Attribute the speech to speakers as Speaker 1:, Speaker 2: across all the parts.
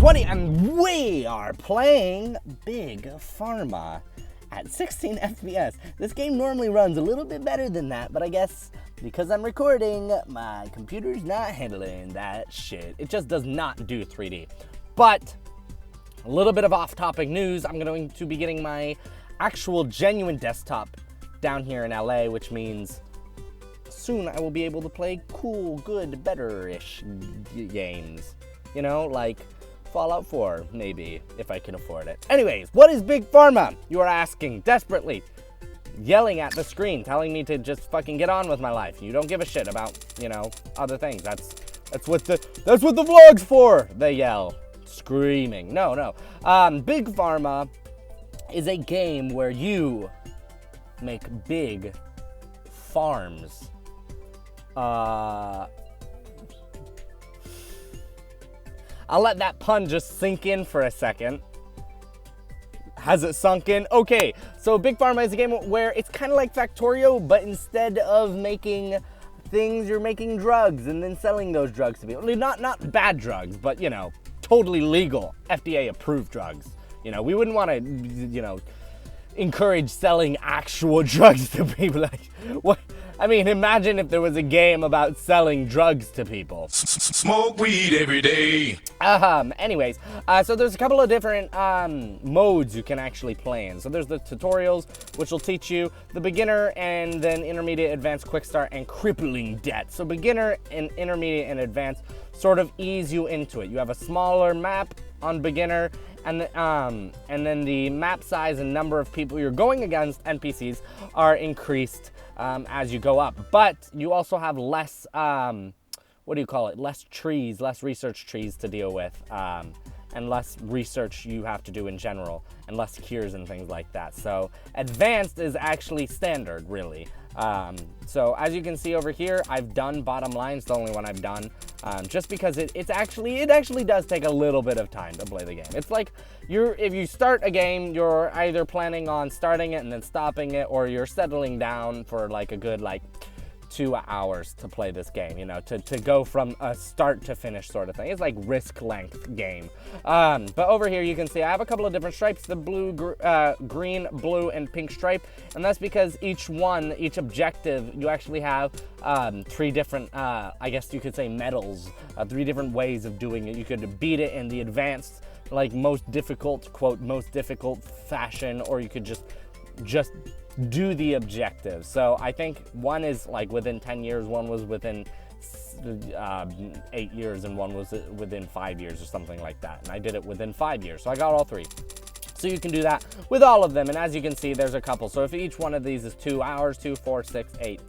Speaker 1: 20, and we are playing Big Pharma at 16 FPS. This game normally runs a little bit better than that, but I guess because I'm recording, my computer's not handling that shit. It just does not do 3D. But a little bit of off-topic news, I'm going to be getting my actual genuine desktop down here in LA, which means soon I will be able to play cool, good, better-ish games. You know, like Fallout 4, maybe, if I can afford it. Anyways, what is Big Pharma? You are asking desperately, yelling at the screen, telling me to just fucking get on with my life. You don't give a shit about, you know, other things. That's what the vlog's for. They yell, screaming. No. Big Pharma is a game where you make big farms. I'll let that pun just sink in for a second. Has it sunk in? Okay, so Big Pharma is a game where it's kind of like Factorio, but instead of making things, you're making drugs and then selling those drugs to people. Not bad drugs, but, you know, totally legal, FDA-approved drugs. You know, we wouldn't want to, you know, encourage selling actual drugs to people. Like, what? I mean, imagine if there was a game about selling drugs to people.
Speaker 2: Smoke weed every day.
Speaker 1: Anyways, so there's a couple of different modes you can actually play in. So there's the tutorials, which will teach you the beginner and then intermediate, advanced, quick start, and crippling debt. So beginner and intermediate and advanced sort of ease you into it. You have a smaller map on beginner, and then the map size and number of people you're going against, NPCs, are increased as you go up. But you also have less, less trees, less research trees to deal with, and less research you have to do in general, and less cures and things like that. So advanced is actually standard, really. So as you can see over here, I've done bottom line. It's the only one I've done, just because it actually does take a little bit of time to play the game. It's like if you start a game, you're either planning on starting it and then stopping it, or you're settling down for like a good 2 hours to play this game, you know, to go from a start to finish sort of thing. It's like risk length game. But over here you can see I have a couple of different stripes, the blue, green, blue, and pink stripe, and that's because each objective, you actually have 3 different, I guess you could say medals, 3 different ways of doing it. You could beat it in the advanced, like most difficult, quote, most difficult fashion, or you could just do the objective. So I think one is like within 10 years, one was within 8 years, and one was within 5 years or something like that. And I did it within 5 years, so I got all 3. So you can do that with all of them, and as you can see, there's a couple. So if each one of these is 2 hours, 2, 4, 6, 8,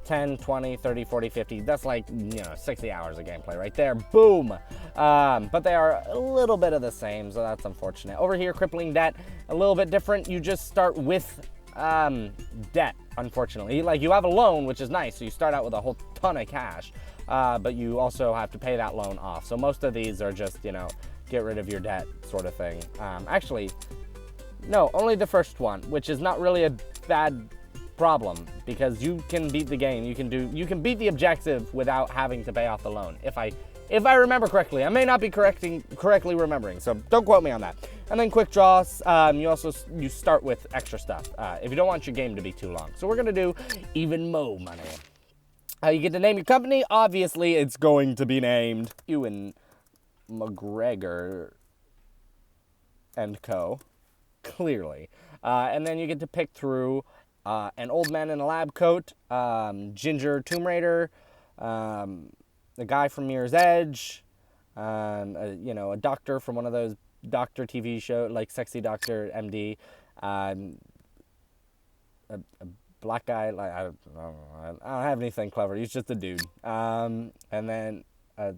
Speaker 1: 10, 20, 30, 40, 50, that's like, you know, 60 hours of gameplay right there. Boom. But they are a little bit of the same, so that's unfortunate. Over here, crippling debt, a little bit different. You just start with debt, unfortunately. Like, you have a loan, which is nice, so you start out with a whole ton of cash, but you also have to pay that loan off. So most of these are just, you know, get rid of your debt sort of thing. Actually, no, only the first one, which is not really a bad problem, because you can beat the game. You can beat the objective without having to pay off the loan, if I remember correctly. I may not be correctly remembering, so don't quote me on that. And then quick draws, you start with extra stuff if you don't want your game to be too long. So we're gonna do even more money. You get to name your company. Obviously, it's going to be named Ewan McGregor and Co. Clearly, and then you get to pick through an old man in a lab coat, Ginger Tomb Raider, the guy from Mirror's Edge, you know, a doctor from one of those doctor TV shows, like Sexy Doctor MD, a black guy, like, I don't have anything clever, he's just a dude, and then a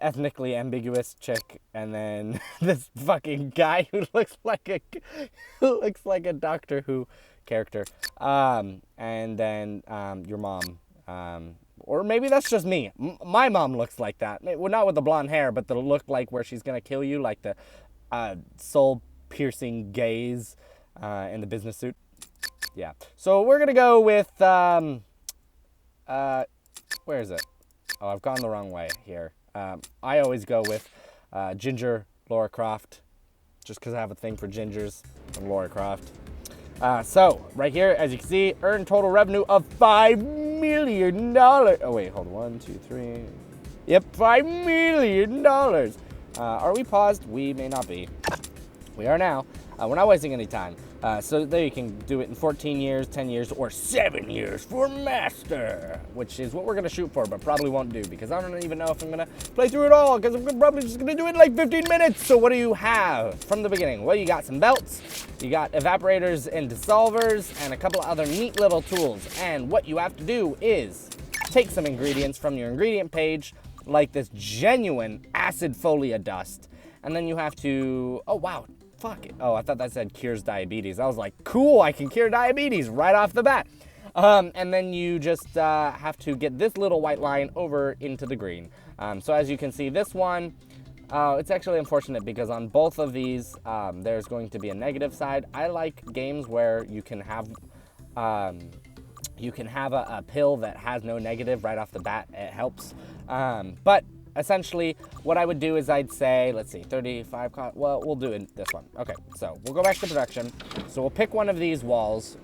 Speaker 1: ethnically ambiguous chick, and then this fucking guy who looks like a Doctor Who character, and then your mom, or maybe that's just me. My mom looks like that. Well, not with the blonde hair, but the look like where she's gonna kill you, like the soul-piercing gaze in the business suit. Yeah. So we're gonna go with where is it? Oh, I've gone the wrong way here. I always go with Ginger, Laura Croft, just because I have a thing for gingers and Laura Croft. So, right here, as you can see, earned total revenue of $5 million. Oh, wait, hold on. 1, 2, 3. Yep, $5 million. Are we paused? We may not be. We are now. We're not wasting any time. So there you can do it in 14 years, 10 years, or 7 years for master, which is what we're going to shoot for, but probably won't do because I don't even know if I'm going to play through it all because I'm probably just going to do it in like 15 minutes. So what do you have from the beginning? Well, you got some belts, you got evaporators and dissolvers, and a couple of other neat little tools. And what you have to do is take some ingredients from your ingredient page, like this genuine acid folia dust, and then you have to, oh wow, fuck it. Oh, I thought that said cures diabetes. I was like, cool, I can cure diabetes right off the bat. And then you just have to get this little white line over into the green. So as you can see, this one, it's actually unfortunate because on both of these, there's going to be a negative side. I like games where you can have a pill that has no negative right off the bat. It helps. But essentially, what I would do is I'd say, let's see, 35, well, we'll do it this one. Okay, so we'll go back to production. So we'll pick one of these walls.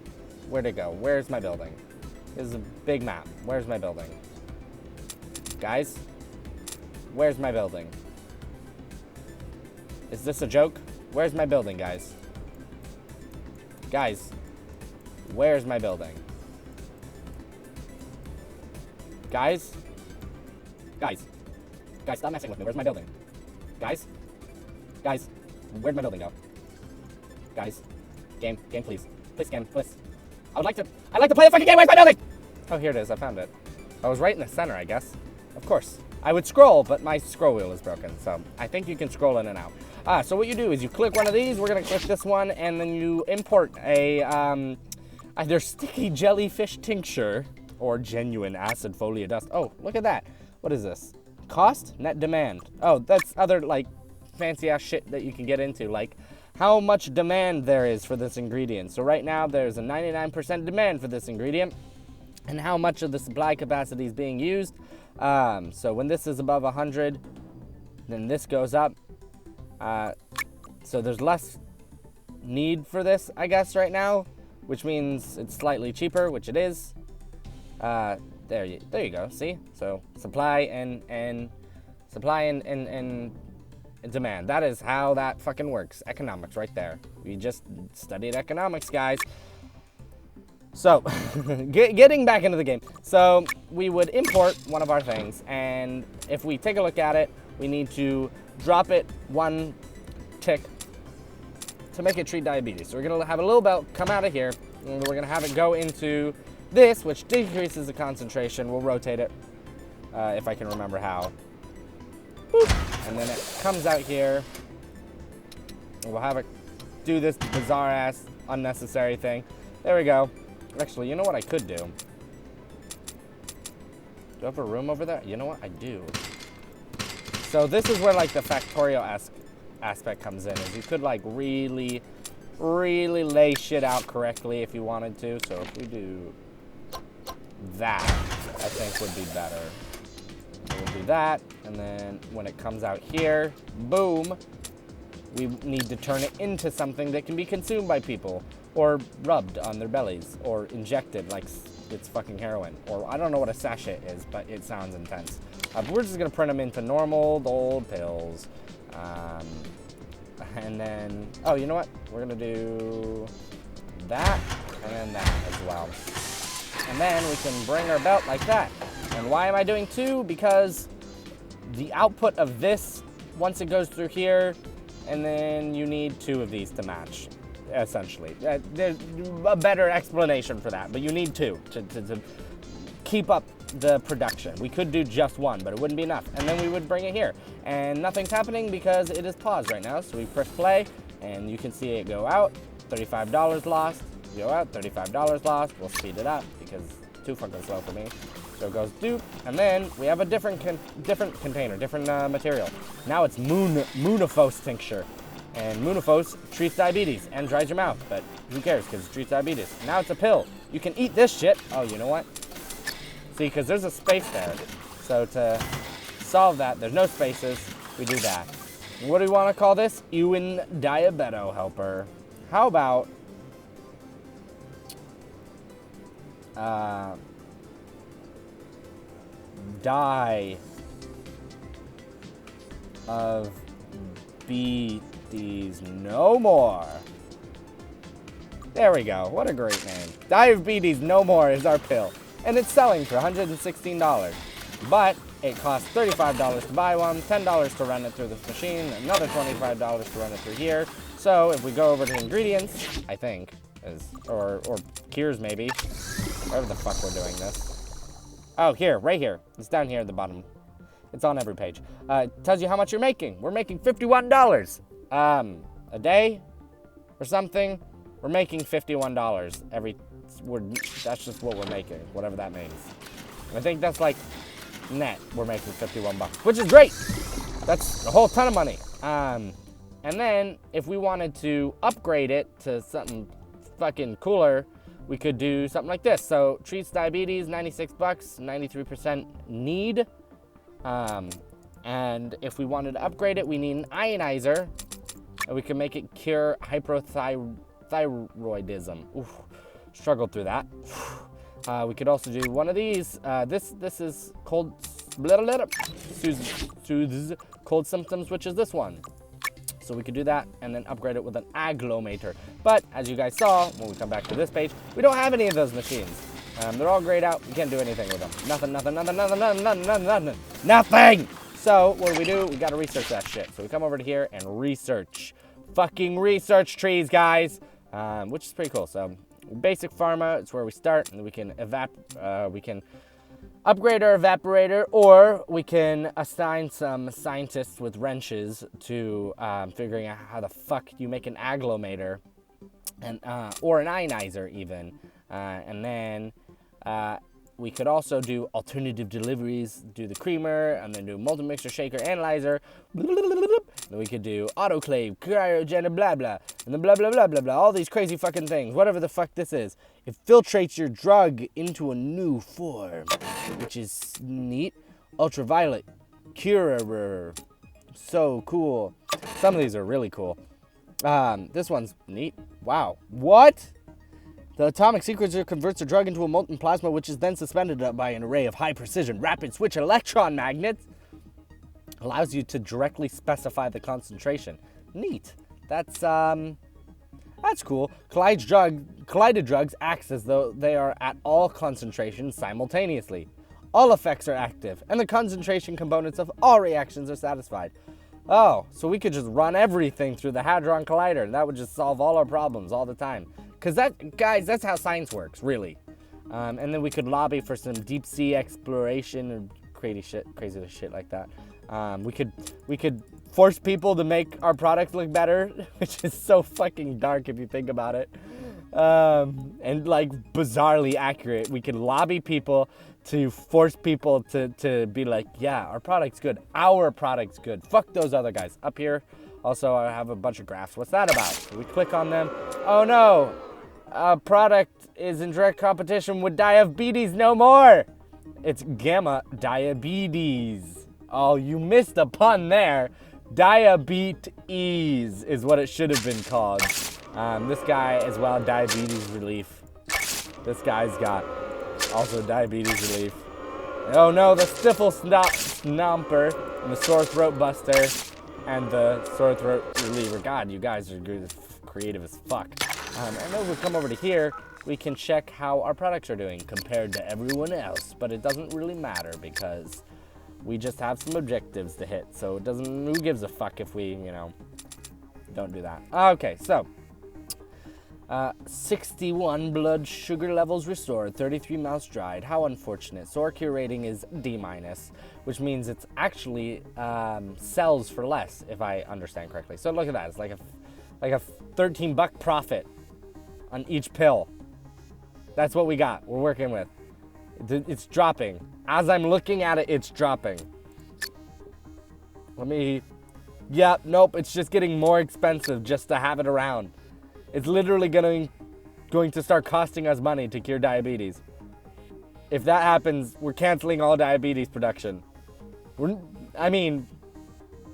Speaker 1: Where'd it go? Where's my building? This is a big map. Where's my building? Guys, where's my building? Is this a joke? Where's my building, guys? Guys, where's my building? Guys? Guys, stop messing with me. Where's my building? Guys, where'd my building go? Guys, game, please. Please, game, please. I'd like to play the fucking game. Where's my building? Oh, here it is. I found it. I was right in the center, I guess. Of course. I would scroll, but my scroll wheel is broken, so I think you can scroll in and out. So what you do is you click one of these. We're gonna click this one, and then you import a either sticky jellyfish tincture or genuine acid folia dust. Oh, look at that. What is this? Cost? Net demand. Oh, that's other like fancy ass shit that you can get into, like how much demand there is for this ingredient. So right now there's a 99% demand for this ingredient, and how much of the supply capacity is being used. So when this is above 100, then this goes up. So there's less need for this, I guess, right now, which means it's slightly cheaper, which it is. There you go. See, so supply and demand. That is how that fucking works. Economics, right there. We just studied economics, guys. So, getting back into the game. So we would import one of our things, and if we take a look at it, we need to drop it one tick to make it treat diabetes. So we're gonna have a little belt come out of here, and we're gonna have it go into this, which decreases the concentration. We'll rotate it, if I can remember how. Boop. And then it comes out here, and we'll have it do this bizarre-ass, unnecessary thing. There we go. Actually, you know what I could do? Do I have a room over there? You know what? I do. So this is where, like, the factorial aspect comes in, is you could, like, really lay shit out correctly if you wanted to. So if we do that, I think would be better. We'll do that, and then when it comes out here, boom, we need to turn it into something that can be consumed by people, or rubbed on their bellies, or injected like it's fucking heroin, or I don't know what a sachet is, but it sounds intense. But we're just gonna print them into normal old pills, and then, oh, you know what? We're gonna do that, and then that as well. And then we can bring our belt like that. And why am I doing two? Because the output of this, once it goes through here, and then you need two of these to match, essentially. There's a better explanation for that, but you need two to keep up the production. We could do just one, but it wouldn't be enough. And then we would bring it here. And nothing's happening because it is paused right now. So we press play, and you can see it go out, $35 lost. Go out, $35 lost. We'll speed it up because it's too fucking slow for me. So it goes doop, and then we have a different container, different material. Now it's Moonifos tincture, and Moonifos treats diabetes and dries your mouth, but who cares because it treats diabetes. Now it's a pill. You can eat this shit. Oh, you know what? See, because there's a space there. So to solve that, there's no spaces. We do that. What do we want to call this? Ewan Diabeto Helper. How about die of BDs no more. There we go. What a great name. Diabetes No More is our pill. And it's selling for $116. But it costs $35 to buy one, $10 to run it through this machine, another $25 to run it through here. So if we go over to ingredients, I think, or cures maybe, wherever the fuck we're doing this. Oh, here, right here. It's down here at the bottom. It's on every page. It tells you how much you're making. We're making $51 a day or something. We're making $51 that's just what we're making, whatever that means. I think that's like net, we're making 51 bucks, which is great. That's a whole ton of money. And then if we wanted to upgrade it to something fucking cooler, we could do something like this. So treats diabetes, 96 bucks, 93% need. And if we wanted to upgrade it, we need an ionizer, and we can make it cure hypothyroidism. Oof, struggled through that. We could also do one of these. This is cold, soothes cold symptoms, which is this one. So we could do that and then upgrade it with an agglomerator. But as you guys saw, when we come back to this page, we don't have any of those machines. They're all grayed out. We can't do anything with them. Nothing. So what do? We gotta research that shit. So we come over to here and research. Fucking research trees, guys. Which is pretty cool. So basic pharma, it's where we start, and we can upgrade our evaporator, or we can assign some scientists with wrenches to figuring out how the fuck you make an agglomerator, and or an ionizer even, and then we could also do alternative deliveries, do the creamer, and then do multi-mixer, shaker, analyzer. Then we could do autoclave, cryogen, blah blah, and then blah blah blah blah blah. All these crazy fucking things, whatever the fuck this is. It filtrates your drug into a new form, which is neat. Ultraviolet curer, so cool. Some of these are really cool. This one's neat. Wow, what? The atomic sequencer converts a drug into a molten plasma, which is then suspended by an array of high-precision, rapid-switch electron magnets. Allows you to directly specify the concentration. Neat. That's cool. Collided drugs acts as though they are at all concentrations simultaneously. All effects are active, and the concentration components of all reactions are satisfied. Oh, so we could just run everything through the Hadron Collider, and that would just solve all our problems all the time. Because guys, that's how science works, really. And then we could lobby for some deep sea exploration and crazy shit like that. We could force people to make our product look better, which is so fucking dark if you think about it. And like bizarrely accurate. We could lobby people to force people to be like, yeah, our product's good. Our product's good. Fuck those other guys. Up here, also, I have a bunch of graphs. What's that about? So we click on them. Oh no, a product is in direct competition with diabetes no more. It's gamma diabetes. Oh, you missed a pun there. Diabetes is what it should have been called. This guy as well, diabetes relief. This guy's got also diabetes relief. Oh no, the stifle stomper and the sore throat buster and the sore throat reliever. God, you guys are creative as fuck. And then we come over to here, we can check how our products are doing compared to everyone else, but it doesn't really matter because we just have some objectives to hit, so it doesn't, who gives a fuck if we, don't do that. Okay, so, 61 blood sugar levels restored, 33 mouths dried. How unfortunate. So our cure rating is D-, which means it's actually sells for less, if I understand correctly. So look at that, it's like a 13 buck profit on each pill. That's what we got, we're working with. It's dropping. As I'm looking at it, it's dropping. Nope, it's just getting more expensive just to have it around. It's literally going to start costing us money to cure diabetes. If that happens, we're canceling all diabetes production.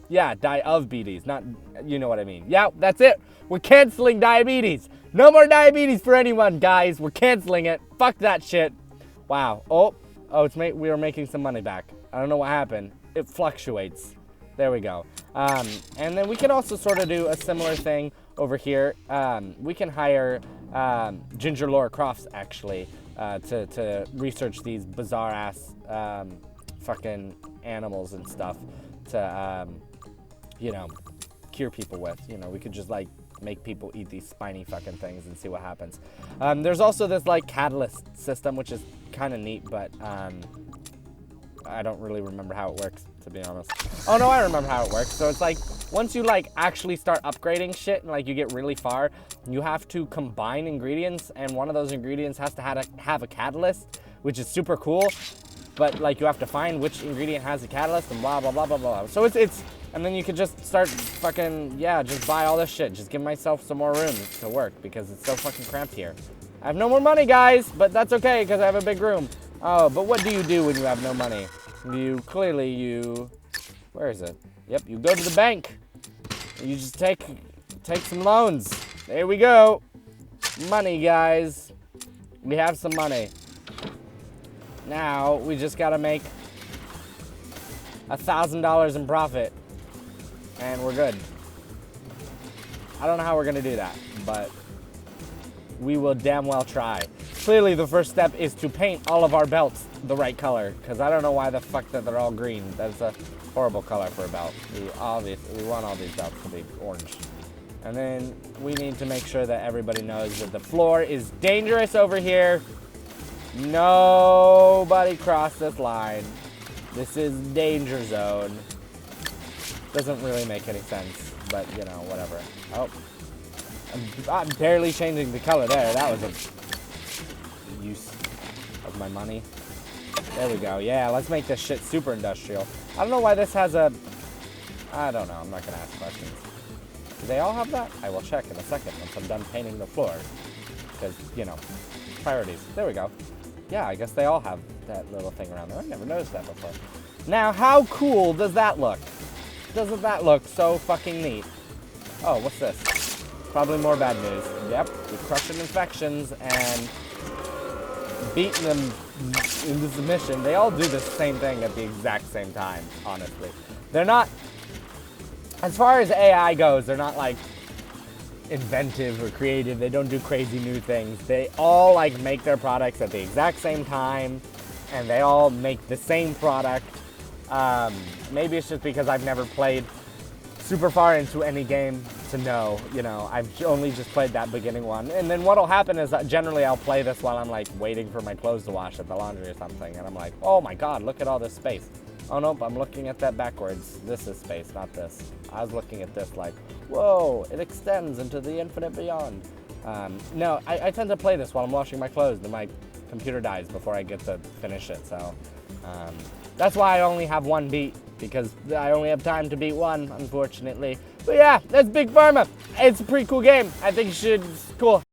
Speaker 1: Yeah, die of beaties, not, you know what I mean. Yeah, that's it. We're canceling diabetes. No more diabetes for anyone, guys. We're canceling it. Fuck that shit. Wow. Oh, we are making some money back. I don't know what happened. It fluctuates. There we go. And then we can also sort of do a similar thing over here. We can hire Ginger Laura Crofts, actually, to research these bizarre-ass fucking animals and stuff to, you know, cure people with. You know, we could just, like, make people eat these spiny fucking things and see what happens. There's also this, like, catalyst system, which is kind of neat, but I don't really remember how it works, to be honest. Oh, no, I remember how it works. So it's like, once you, like, actually start upgrading shit and, like, you get really far, you have to combine ingredients, and one of those ingredients has to have a catalyst, which is super cool. But, like, you have to find which ingredient has a catalyst and blah, blah, blah, blah, blah. So it's and then you could just start fucking, yeah, just buy all this shit. Just give myself some more room to work because it's so fucking cramped here. I have no more money, guys, but that's okay because I have a big room. Oh, but what do you do when you have no money? Where is it? Yep, you go to the bank. You just take some loans. There we go. Money, guys. We have some money. Now, we just gotta make $1,000 in profit. And we're good. I don't know how we're gonna do that, but we will damn well try. Clearly, the first step is to paint all of our belts the right color, because I don't know why the fuck that they're all green. That's a horrible color for a belt. We want all these belts to be orange. And then we need to make sure that everybody knows that the floor is dangerous over here. Nobody cross this line. This is danger zone. Doesn't really make any sense, but you know, whatever. Oh, I'm barely changing the color there. That was a use of my money. There we go. Yeah, let's make this shit super industrial. I don't know why this has a... I don't know. I'm not going to ask questions. Do they all have that? I will check in a second once I'm done painting the floor. Because, you know, priorities. There we go. Yeah, I guess they all have that little thing around there. I never noticed that before. Now, how cool does that look? Doesn't that look so fucking neat? Oh, what's this? Probably more bad news. Yep, we're crushing infections and beating them into submission. They all do the same thing at the exact same time, honestly. They're not, as far as AI goes, they're not like inventive or creative. They don't do crazy new things. They all like make their products at the exact same time, and they all make the same product. Maybe it's just because I've never played super far into any game to know, you know, I've only just played that beginning one. And then what'll happen is that generally I'll play this while I'm like waiting for my clothes to wash at the laundry or something, and I'm like, oh my god, look at all this space. Oh nope, I'm looking at that backwards. This is space, not this. I was looking at this like, whoa, it extends into the infinite beyond. No, I tend to play this while I'm washing my clothes, and my computer dies before I get to finish it, so that's why I only have one beat, because I only have time to beat one, unfortunately. But yeah, that's Big Pharma. It's a pretty cool game. I think you should, it's cool.